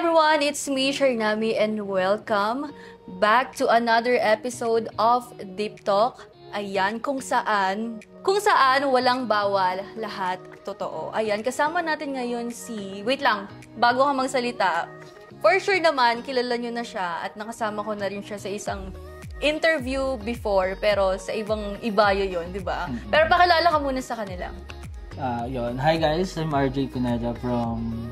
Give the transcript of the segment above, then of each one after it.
everyone, it's me, Sharnami, and welcome back to another episode of Deep Talk. Ayan, kung saan walang bawal, lahat totoo. Ayan, kasama natin ngayon wait lang, bago ka magsalita, for sure naman, kilala nyo na siya at nakasama ko na rin siya sa isang interview before, pero sa ibayo yun, di ba? Pero pakilala ka muna sa kanila. Yun. Hi guys, I'm RJ Pineda from...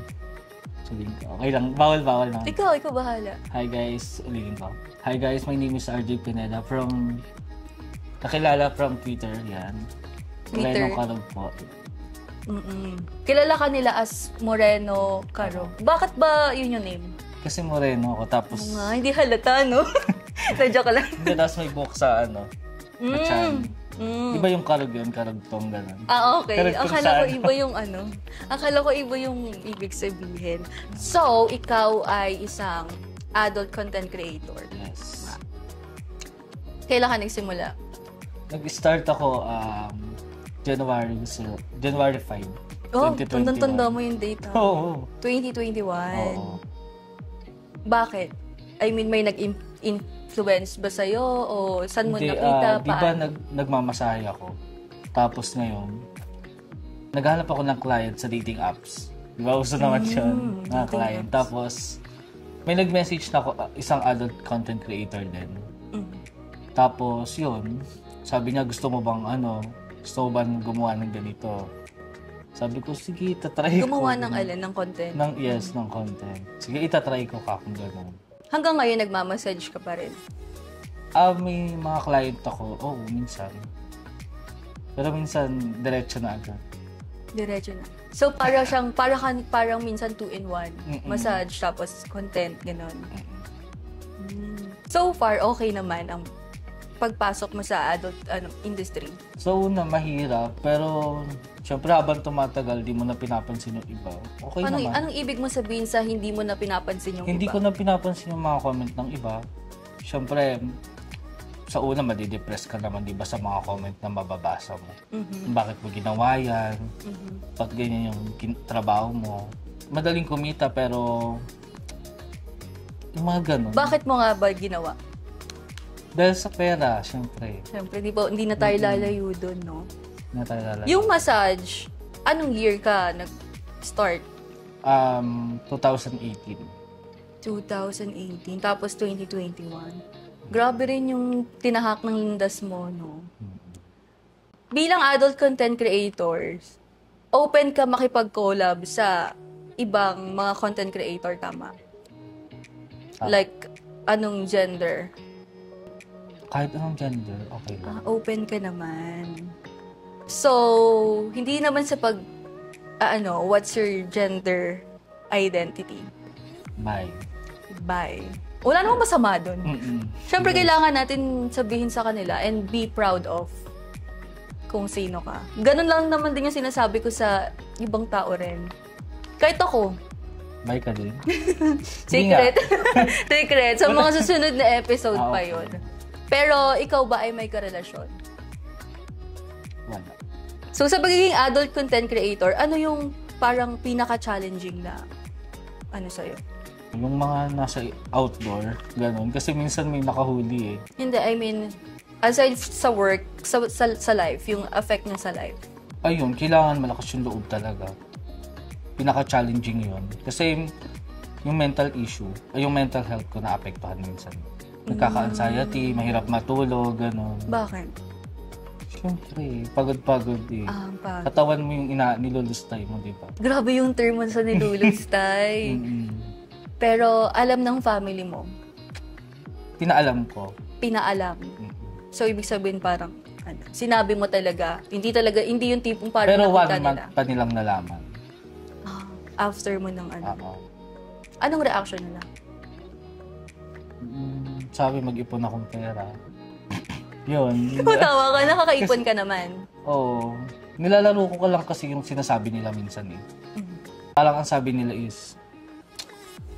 Okay lang, bawal na. Ikaw bahala. Hi guys, ulitin ko. Hi guys, my name is RJ Pineda from... Kakilala from Twitter, yan. Twitter? Moreno Karog po. Kilala ka nila as Moreno Karog. Bakit ba yun yung name? Kasi Moreno ako, tapos... Hindi halata, no? Joke lang. Hindi, tapos may book sa Machan. Iba yung karog yun, karagtong gano'n. Okay. Akala ko iba yung ibig sabihin. So, ikaw ay isang adult content creator. Yes. Kailan ka nagsimula? Nag-start ako January 5, 2021. Tanda mo yung date. Oo. 2021. Oo. Bakit? I mean, may nag-influence ba sa'yo? O saan mo nakita? Di ba nagmamasahe ako? Tapos ngayon, naghanap ako ng client sa dating apps. Di ba? Uso naman yun, mga client. Apps. Tapos, may nag-message na ako, isang adult content creator din. Tapos, yun, sabi niya, gusto mo bang gumawa ng ganito? Sabi ko, sige, itatry ko. Gumawa ng ng content? Ng content. Sige, itatry ko kung gano'n. Hanggang ngayon, nagmamassage ka pa rin? May mga client ako, minsan. Pero minsan, diretso na agad. Diretso na. So, parang minsan 2-in-1. Massage, tapos content, gano'n. So far, okay naman ang pagpasok mo sa adult industry? So, mahirap. Pero, syempre, habang tumatagal, di mo na pinapansin yung iba. Okay naman. Anong ibig mo sabihin sa hindi mo na pinapansin yung Hindi iba? ko na pinapansin yung mga comment ng iba. Syempre, sa una, madidepress ka naman, di ba, sa mga comment na mababasa mo. Bakit mo ginawa yan? Bakit ganyan yung trabaho mo? Madaling kumita, pero yung mga ganun. Bakit mo nga ba ginawa? Dahil sa pera, syempre. Syempre, hindi na tayo lalayo doon, no? Hindi na tayo lalayo. Yung massage, anong year ka nag-start? 2018. 2018, tapos 2021. Grabe rin yung tinahak ng lindas mo, no? Bilang adult content creators, open ka makipag-collab sa ibang mga content creator, tama? Like, anong gender? Kahit anong gender, okay lang. Open ka naman. So, hindi naman sa what's your gender identity? Bye. Wala namang masama dun. Siyempre, kailangan natin sabihin sa kanila and be proud of kung sino ka. Ganun lang naman din yung sinasabi ko sa ibang tao rin. Kahit ako. Bye ka din. Secret. Secret. Sa mga susunod na episode pa yun. Pero, ikaw ba ay may karelasyon? Wala. So, sa pagiging adult content creator, ano yung parang pinaka-challenging na sa'yo? Yung mga nasa outdoor, ganun. Kasi minsan may nakahuli eh. Hindi, I mean, aside sa work, sa life, yung effect niya sa life. Ayun, kailangan malakas yung loob talaga. Pinaka-challenging yun. Kasi yung mental issue, yung mental health ko naapektuhan minsan. Nagkaka-anxiety, mahirap matulog, gano'n. Bakit? Siyempre, pagod-pagod eh. Pagod. Katawan mo yung nilulustay mo, di ba? Grabe yung term mo sa nilulustay. Pero alam ng family mo? Pinaalam ko. Pinaalam. So, ibig sabihin parang, sinabi mo talaga, hindi yung tipong parang pero nakita 1 month pa nilang nalaman. After mo ng Anong reaction nila? Sabi, mag-ipon akong pera. Yun. Tawa ka, nakakaipon ka naman. Oo. Nilalaro ko lang kasi yung sinasabi nila minsan eh. Parang ang sabi nila is,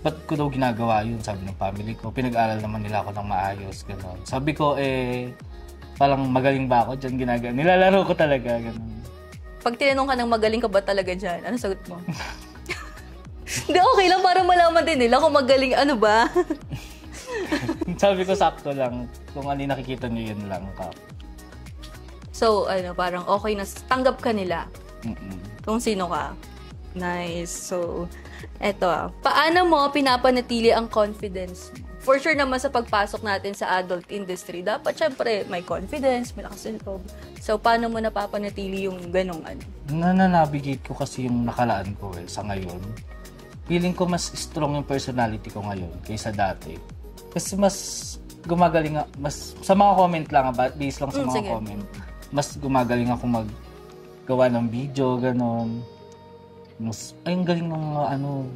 ba't ko daw ginagawa yun? Sabi ng family ko. Pinag-aral naman nila ako ng maayos. Ganon. Sabi ko, parang magaling ba ako dyan ginagawa? Nilalaro ko talaga. Ganon. Pag tinanong ka ng magaling ka ba talaga dyan, ano sagot mo? Hindi, okay lang para malaman din nila kung magaling ano ba. Sabi ko sakto lang. Kung ano yung nakikita nyo, yun lang ka. So, parang okay na. Tanggap ka nila. Mm-mm. Kung sino ka. Nice. So, eto paano mo pinapanatili ang confidence mo? For sure naman sa pagpasok natin sa adult industry, dapat syempre may confidence, may lakas ng loob. So, paano mo napapanatili yung ganong ano? Nananavigate ko kasi yung nakalaan ko sa ngayon. Feeling ko mas strong yung personality ko ngayon kaysa dati. Kasi mas gumagaling, mas sa mga comment lang, based lang sa mga sige. comment, mas gumagaling ako maggawa ng video, ganon. Ay, ang galing ng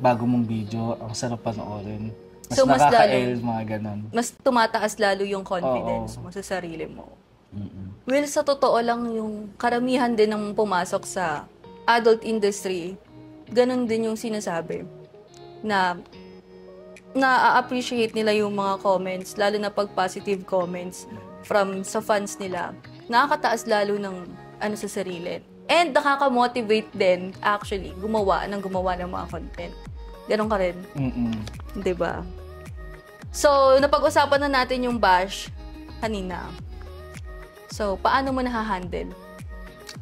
bago mong video, ang sarap panoorin. Mas So, mas nakaka-el, mga ganon. Mas tumataas lalo yung confidence mo sa sarili mo. Mm-mm. Well, sa totoo lang, yung karamihan din ng pumasok sa adult industry, ganun din yung sinasabi na na-appreciate nila yung mga comments, lalo na pag positive comments from sa fans nila. Nakakataas lalo ng sa sarili. And nakaka-motivate din, actually, gumawa ng mga content. Ganon ka rin. Mm-mm. Diba? So, napag-usapan na natin yung bash kanina. So, paano mo nahahandle?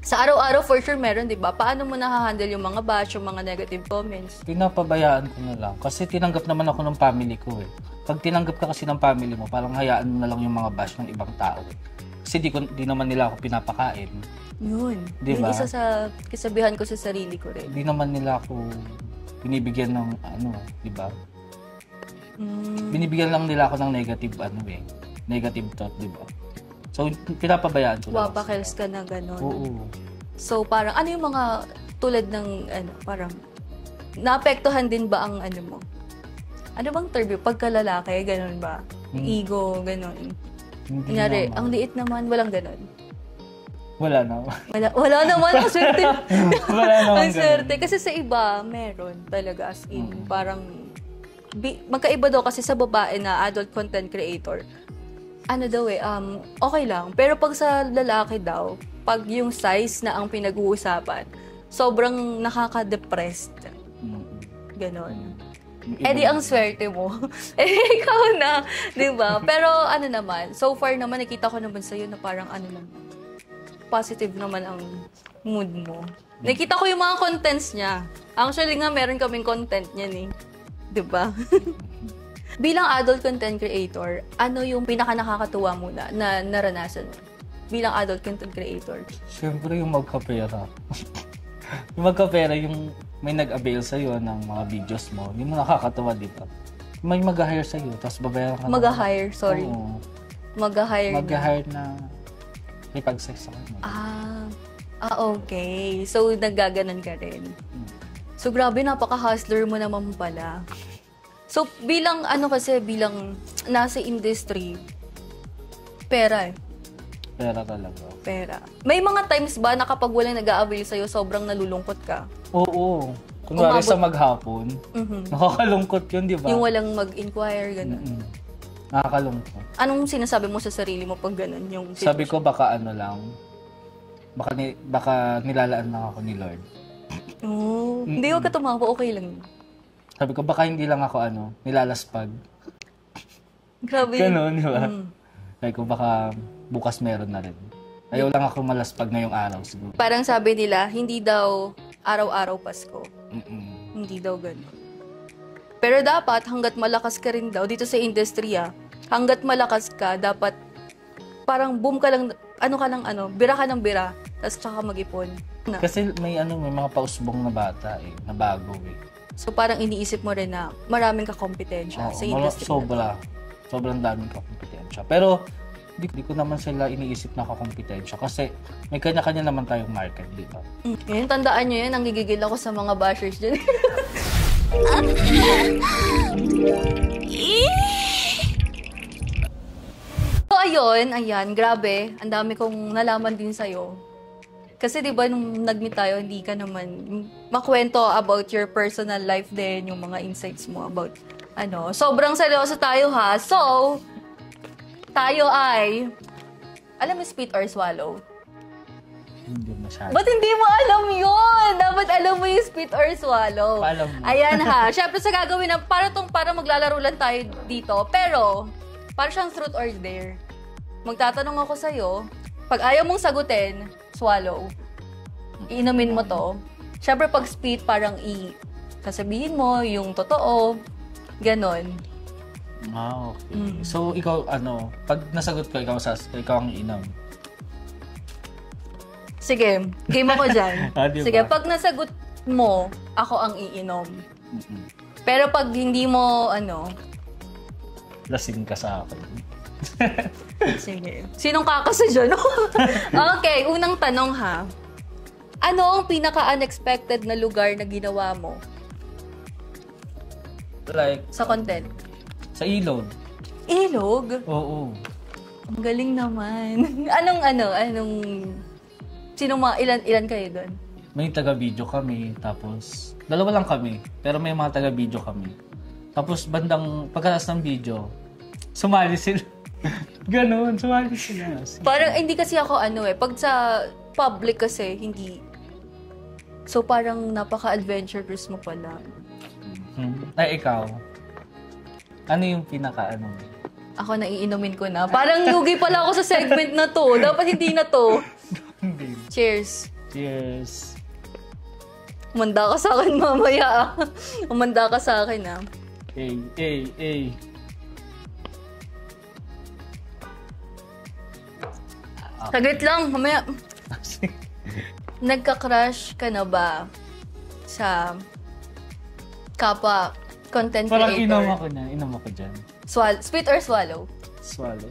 Sa araw-araw, for sure, meron, diba? Paano mo nahahandle yung mga bash, yung mga negative comments? Pinapabayaan ko na lang. Kasi tinanggap naman ako ng family ko eh. Pag tinanggap ka kasi ng family mo, parang hayaan mo na lang yung mga bash ng ibang tao eh. Kasi di naman nila ako pinapakain. Yun. Diba? Yung isa sa kasabihan ko sa sarili ko rin. Di naman nila ako binibigyan ng di ba? Binibigyan lang nila ako ng negative thought, di ba? So, pinapabayaan ko lang. Wapakels ka na gano'n. Oo. So, parang, ano yung mga tulad ng, parang, naapektuhan din ba ang mo? Ano bang term yun? Pagkalalaki, gano'n ba? Ego, gano'n. Hindi Kunyari, naman. ang liit naman, walang gano'n. Wala naman. Wala naman, ang swerte. Wala naman Ang swerte. Kasi sa iba, meron talaga. As in, parang, magkaiba daw kasi sa babae na adult content creator, okay lang. Pero pag sa lalaki daw, pag yung size na ang pinag-uusapan, sobrang nakaka-depressed. Ganon. Di ang swerte mo. Ikaw na, di ba? Pero naman, so far naman, nakita ko naman sa'yo na parang naman, positive naman ang mood mo. Nakita ko yung mga contents niya. Actually nga, meron kaming content niyan eh. Di ba? Bilang adult content creator, ano yung pinaka-nakakatuwa muna na naranasan mo? Bilang adult content creator. Siyempre yung magkapera. Yung magkapera, yung may nag-avail sa'yo ng mga videos mo, yung nakakatawa, di ba? May mag-hire sa'yo, tapos babayaran ka Mag-hire, sorry. Oo. Mag-hire na ipag-sex sa kanya. Okay. So, naggaganan ka rin. So, grabe, napaka-hustler mo naman pala. So, bilang bilang nasa industry, pera eh. Pera talaga. Pera. May mga times ba na kapag walang nag-a-avail sa'yo, sobrang nalulungkot ka? Oo. Kunwari sa maghapon, nakakalungkot yun, di ba? Yung walang mag-inquire, gano'n. Nakakalungkot. Anong sinasabi mo sa sarili mo pag gano'n? Yung Sabi ko baka baka nilalaan lang ako ni Lord. Hindi ko ka tumawa, okay lang yun. Sabi ko baka hindi lang ako nilalaspag. Grabe. Ganun, di ba? Sabi ko baka bukas meron na rin. Ayaw lang ako malaspag ngayong araw siguro. Parang sabi nila, hindi daw araw-araw Pasko. Hindi daw gano'n. Pero dapat, hanggat malakas ka rin daw, dito sa industry hanggat malakas ka, dapat parang boom ka lang, bira ka ng bira, tapos tsaka mag-ipon. Kasi may mga pausbong na bata na bago eh. So parang iniisip mo rin na maraming kakompetensya sa industry. Sobrang daming kakompetensya. Pero di ko naman sila iniisip na kakompetensya kasi may kanya-kanya naman tayong market, di ba? Ngayon, tandaan nyo yun, ang gigigil ako sa mga bashers dyan. So ayan, grabe, ang dami kong nalaman din sa'yo. Kasi 'di ba nung nag-meet tayo, hindi ka naman makwento about your personal life din, yung mga insights mo about sobrang seryoso tayo ha. So, tayo ay alam mo spit or swallow? Hindi masyado. Ba't hindi mo alam yun? Dapat alam mo yung spit or swallow. Paalam mo. Ayan ha. Siyempre sa gagawin na, para maglalaro lang tayo dito. Pero, para siyang truth or dare. Magtatanong ako sa'yo, pag ayaw mong sagutin, swallow. Iinumin mo to. Siyempre pag spit, parang sasabihin mo yung totoo. Ganon. Okay. So, ikaw, pag nasagot ko, ikaw ang inam. Sige, game ako dyan. Diba? Sige, pag nasagot mo, ako ang iinom. Pero pag hindi mo, lasing ka sa akin. sige. Sinong kakasa dyan? Okay, unang tanong ha. Ano ang pinaka-unexpected na lugar na ginawa mo Like, sa content? sa ilog. Ilog? Oo. Ang galing naman. Ilan kayo doon? May taga-video kami, tapos, dalawa lang kami, pero may mga taga-video kami. Tapos, pagkatas ng video, sumali sila. Ganon, sumali sila. Parang, hindi kasi ako pag sa public kasi, hindi. So, parang napaka-adventurous mo pala. Ay, ikaw. Ano yung pinaka-ano? Ako naiinumin ko na. Parang lugi pala ako sa segment na to. Dapat hindi na to. Cheers. Cheers. Umanda ka sa akin mamaya. Umanda ka sa akin Hey. Okay. Saglit lang, mamaya. Nagka-crush ka na ba sa kapwa content Parang creator? inom ako dyan. Spit or swallow? Swallow.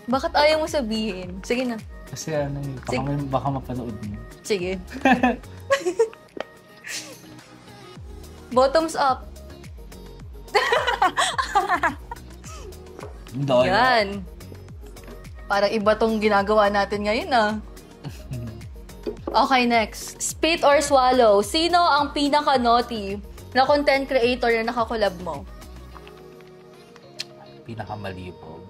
Bakit ayaw mo sabihin? Sige na. Kasi baka mapanood mo. Sige. Bottoms up. Yan. Parang iba tong ginagawa natin ngayon Okay, next. Spit or swallow? Sino ang pinaka-naughty na content creator na nakakolab mo? Pinaka-malibog.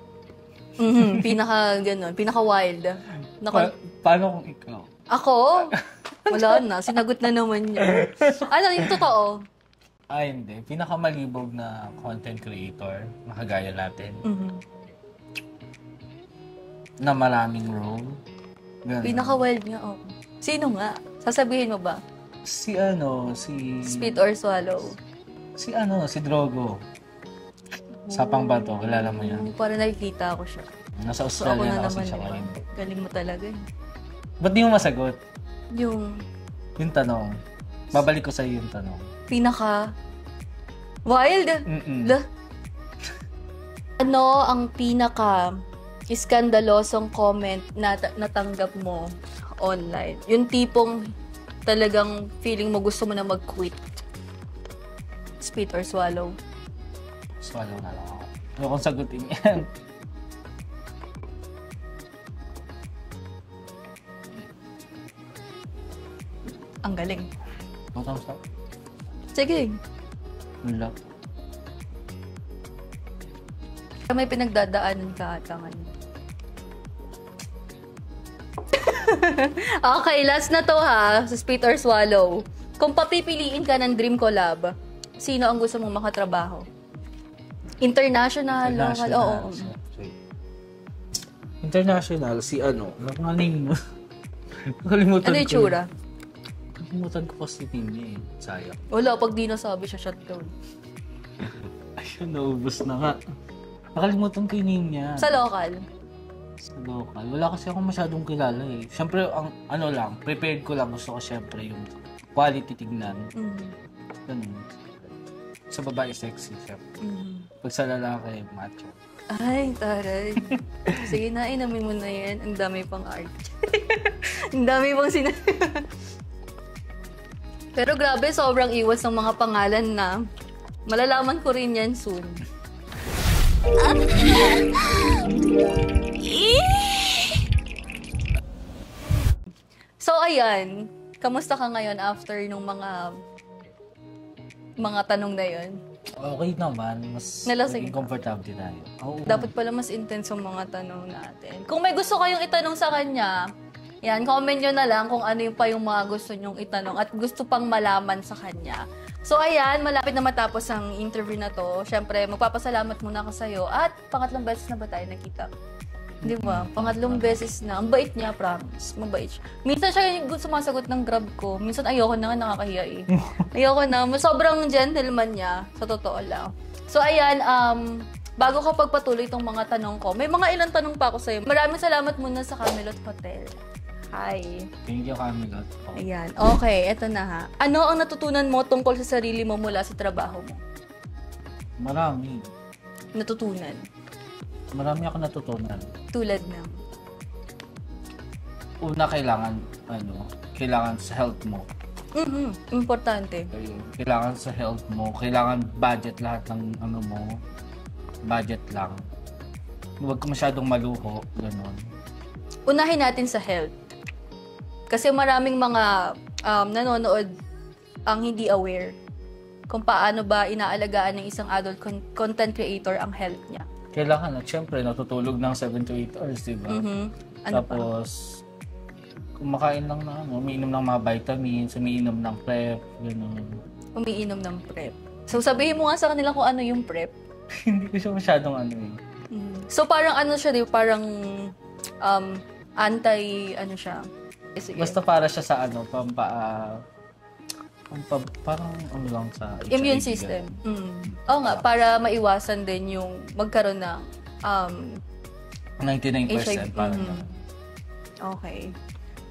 Pinaka-wild. Paano kung ikaw? Ako? Wala na. Sinagot na naman yun. Ano, yung totoo? Hindi. Pinaka-malibog na content creator na kagaya natin. Na maraming role. Ganun. Pinaka-wild nga, Sino nga? Sasabihin mo ba? Si Spit or swallow? Si Drogo. Sapang Bato, kilala mo yan. Para nakikita ko siya. Nasa So ako Australia na na kasi naman, siya diba? ngayon. Galing mo talaga Ba't di mo masagot? Yung tanong. Babalik ko sa'yo yung tanong. Wild? Ano ang iskandalosong comment na natanggap mo online? Yung tipong talagang feeling mo gusto mo na mag-quit. Spit or swallow? Swallow na lang ako. Ano kung sagutin yan? Ang galing. Bottoms up. Sige. Wala. May pinagdadaanan ka ata ngayon. Okay, last na to ha. Sa Spit or Swallow. Kung papipiliin ka ng dream collab, sino ang gusto mong makatrabaho? International, local? Oo. International, si ano nga name mo? Nakalimutan Ano yung tsura? Nakalimutan ko kasi name niya eh. Sayang. Wala, pag di nasabi siya, shutdown. Ayun, naubos na nga. Nakalimutan ko yung name niya. Sa local? Sa local. Wala kasi ako masyadong kilala eh. Siyempre, prepared ko lang. Gusto ko siyempre yung quality tignan. Ganun. Sa babae, sexy siyempre. Pag sa lalaki, macho. Ay, taray. Sige na, inamin mo na yan. Ang dami pang art. Ang dami pang Pero grabe, sobrang iwas ng mga pangalan na malalaman ko rin yan soon. So, ayan. Kamusta ka ngayon after nung mga tanong na yun? Okay naman. Mas Nalasing naging komportable tayo. Oo. Dapat pala mas intense ang mga tanong natin. Kung may gusto kayong itanong sa kanya, yan, comment nyo na lang kung ano yung pa yung mga gusto nyong itanong at gusto pang malaman sa kanya. So, ayan, malapit na matapos ang interview na to. Syempre, magpapasalamat muna ako sa'yo. At pangatlong beses na ba tayo nakita? Di ba? Pangatlong beses na. Ang bait niya, promise. Mabait siya. Minsan siya yung sumasagot ng Grab ko. Minsan ayoko na nga, nakakahiya eh. Ayoko na. Sobrang gentleman niya. Sa totoo lang. So, ayan, bago ko pagpatuloy itong mga tanong ko, may mga ilang tanong pa ako sa'yo. Maraming salamat muna sa Camelot Hotel. Hi. Thank you, Camelot. Ayan. Okay, eto na ha. Ano ang natutunan mo tungkol sa sarili mo mula sa trabaho mo? Marami. Natutunan? Marami ako natutunan. Tulad ng? Una, kailangan sa health mo. Importante. Kailangan sa health mo. Kailangan budget lahat ng mo. Budget lang. Huwag ka masyadong maluho. Ganon. Unahin natin sa health. Kasi maraming mga nanonood ang hindi aware kung paano ba inaalagaan ng isang adult content creator ang health niya. Kailangan at syempre natutulog ng 7 to 8 hours, di ba? Ano Tapos, kumakain lang na umiinom ng mga vitamins, umiinom ng prep, gano'n. Umiinom ng prep. So, sabihin mo nga sa kanila kung ano yung prep. Hindi ko siya masyadong So, parang ano siya, di ba? Parang siya. Sige. Basta para siya sa parang lang sa HIV, immune system. Oo nga, para maiwasan din yung magkaroon ng 99% HIV. parang Okay.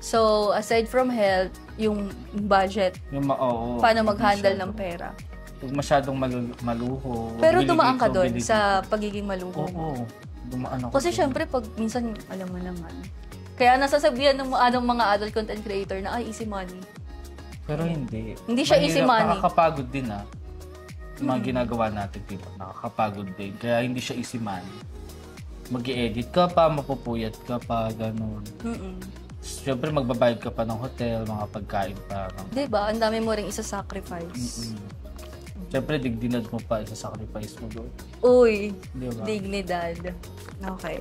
So, aside from health, yung budget, paano mag-handle ng pera. Huwag masyadong maluho. Pero dumaan ka doon sa pagiging maluho. Oo. Dumaan ako. Kasi syempre, pag minsan, alam mo naman, kaya nasasabihan ng mga adult content creator na, easy money. Pero hindi. Hindi siya easy money. Nakakapagod din mga ginagawa natin, diba? Nakakapagod din. Kaya hindi siya easy money. Mag-i-edit ka pa, mapupuyat ka pa, gano'n. Siyempre, magbabayad ka pa ng hotel, mga pagkain pa. Diba? Ang dami mo rin isa-sacrifice. Siyempre, dignidad mo pa, isa-sacrifice mo doon. Uy, diba? Dignidad. Okay.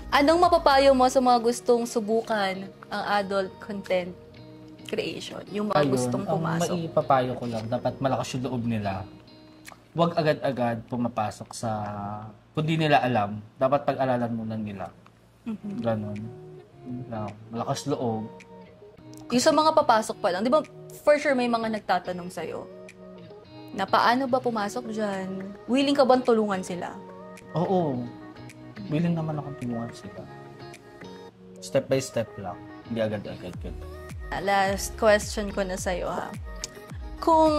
Anong mapapayo mo sa mga gustong subukan ang adult content creation? Yung mga gustong pumasok. Ang maipapayo ko lang, dapat malakas yung loob nila. Huwag agad-agad pumapasok sa... Kung di nila alam, dapat pag-aralan muna nila. Ganon. Malakas loob. Yung sa mga papasok pa lang, di ba for sure may mga nagtatanong sa'yo na paano ba pumasok dyan? Willing ka bang tulungan sila? Oo. Willing naman akong tulungan sila. Step by step lang. Hindi agad-agad. Last question ko na sa'yo ha. Kung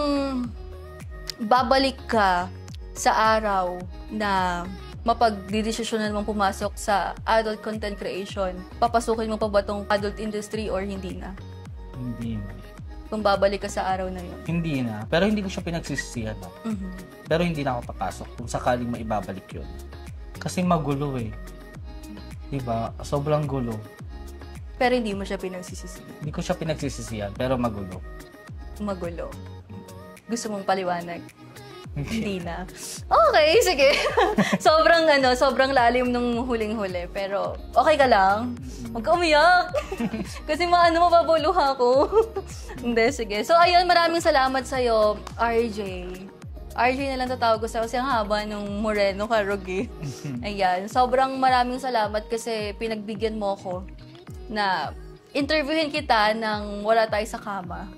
babalik ka sa araw na mapagdidesisyonan mong pumasok sa adult content creation, papasukin mo pa ba tong adult industry or hindi na? Hindi na. Kung babalik ka sa araw na yun? Hindi na. Pero hindi ko siya pinagsisisihan. Pero hindi na ako papasok kung sakaling maibabalik yun. Kasi magulo eh. Diba? Sobrang gulo. Pero hindi mo siya pinagsisisihan? Hindi ko siya pinagsisisihan, pero magulo. Magulo. Gusto mong paliwanag? Hindi na. Okay, sige. sobrang lalim nung huling-huli. Pero, okay ka lang? Huwag ka umiyak. Kasi mababuluha ako. Hindi, sige. So, ayun, maraming salamat sa'yo, RJ. RJ na lang tatawag ko sa'yo kasi ang haba nung Moreno Karog eh. Ayan. Sobrang maraming salamat kasi pinagbigyan mo ko na interviewin kita nang wala tayo sa kama.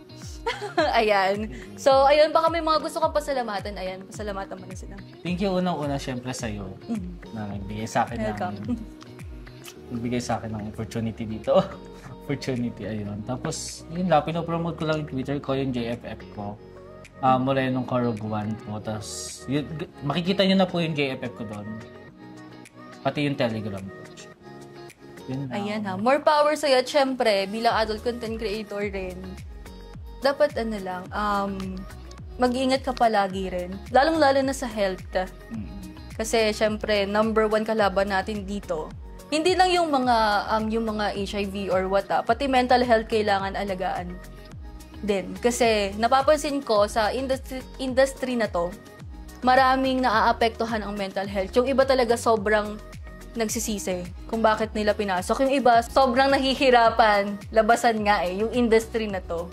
Ayan. So, ayun, baka may mga gusto kang pasalamatan. Ayan, pasalamatan mo na sila. Thank you unang-una syempre sa'yo na nagbigay sa akin ng opportunity dito. Opportunity, ayun. Tapos, yun lang, pinopromote ko lang yung Twitter ko, yung JFF ko. Morenong Karog 1 po. Tapos, makikita nyo na po yung JFF ko doon. Pati yung Telegram ko. Ayan ha. More power sa'yo. At syempre, bilang adult content creator rin, dapat mag-iingat ka palagi rin. Lalong-lalo na sa health. Kasi syempre, number 1 kalaban natin dito. Hindi lang yung mga HIV or what, pati mental health kailangan alagaan din. Kasi napapansin ko sa industry na to, maraming naaapektuhan ang mental health. Yung iba talaga sobrang nagsisisi kung bakit nila pinasok. Yung iba sobrang nahihirapan, labasan nga yung industry na to.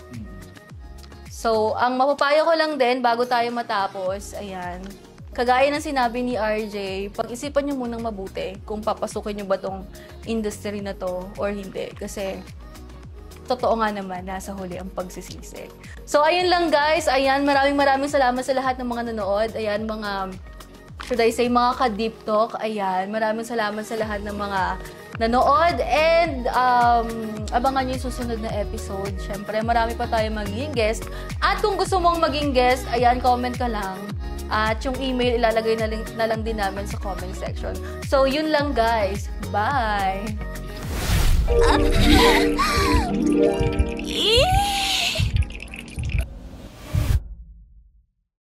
So, ang mapapayo ko lang din bago tayo matapos, ayan, kagaya ng sinabi ni RJ, pag-isipan nyo munang mabuti kung papasukin nyo ba tong industry na to or hindi. Kasi, totoo nga naman, nasa huli ang pagsisisi. So, ayun lang guys. Ayan, maraming salamat sa lahat ng mga nanood. Ayan, mga, should I say, mga ka-deep talk. Ayan, maraming salamat sa lahat ng mga nanood. And, abangan nyo yung susunod na episode. Siyempre, marami pa tayo magiging guest. At kung gusto mong maging guest, ayan, comment ka lang. At yung email, ilalagay na lang din namin sa comment section. So, yun lang guys. Bye!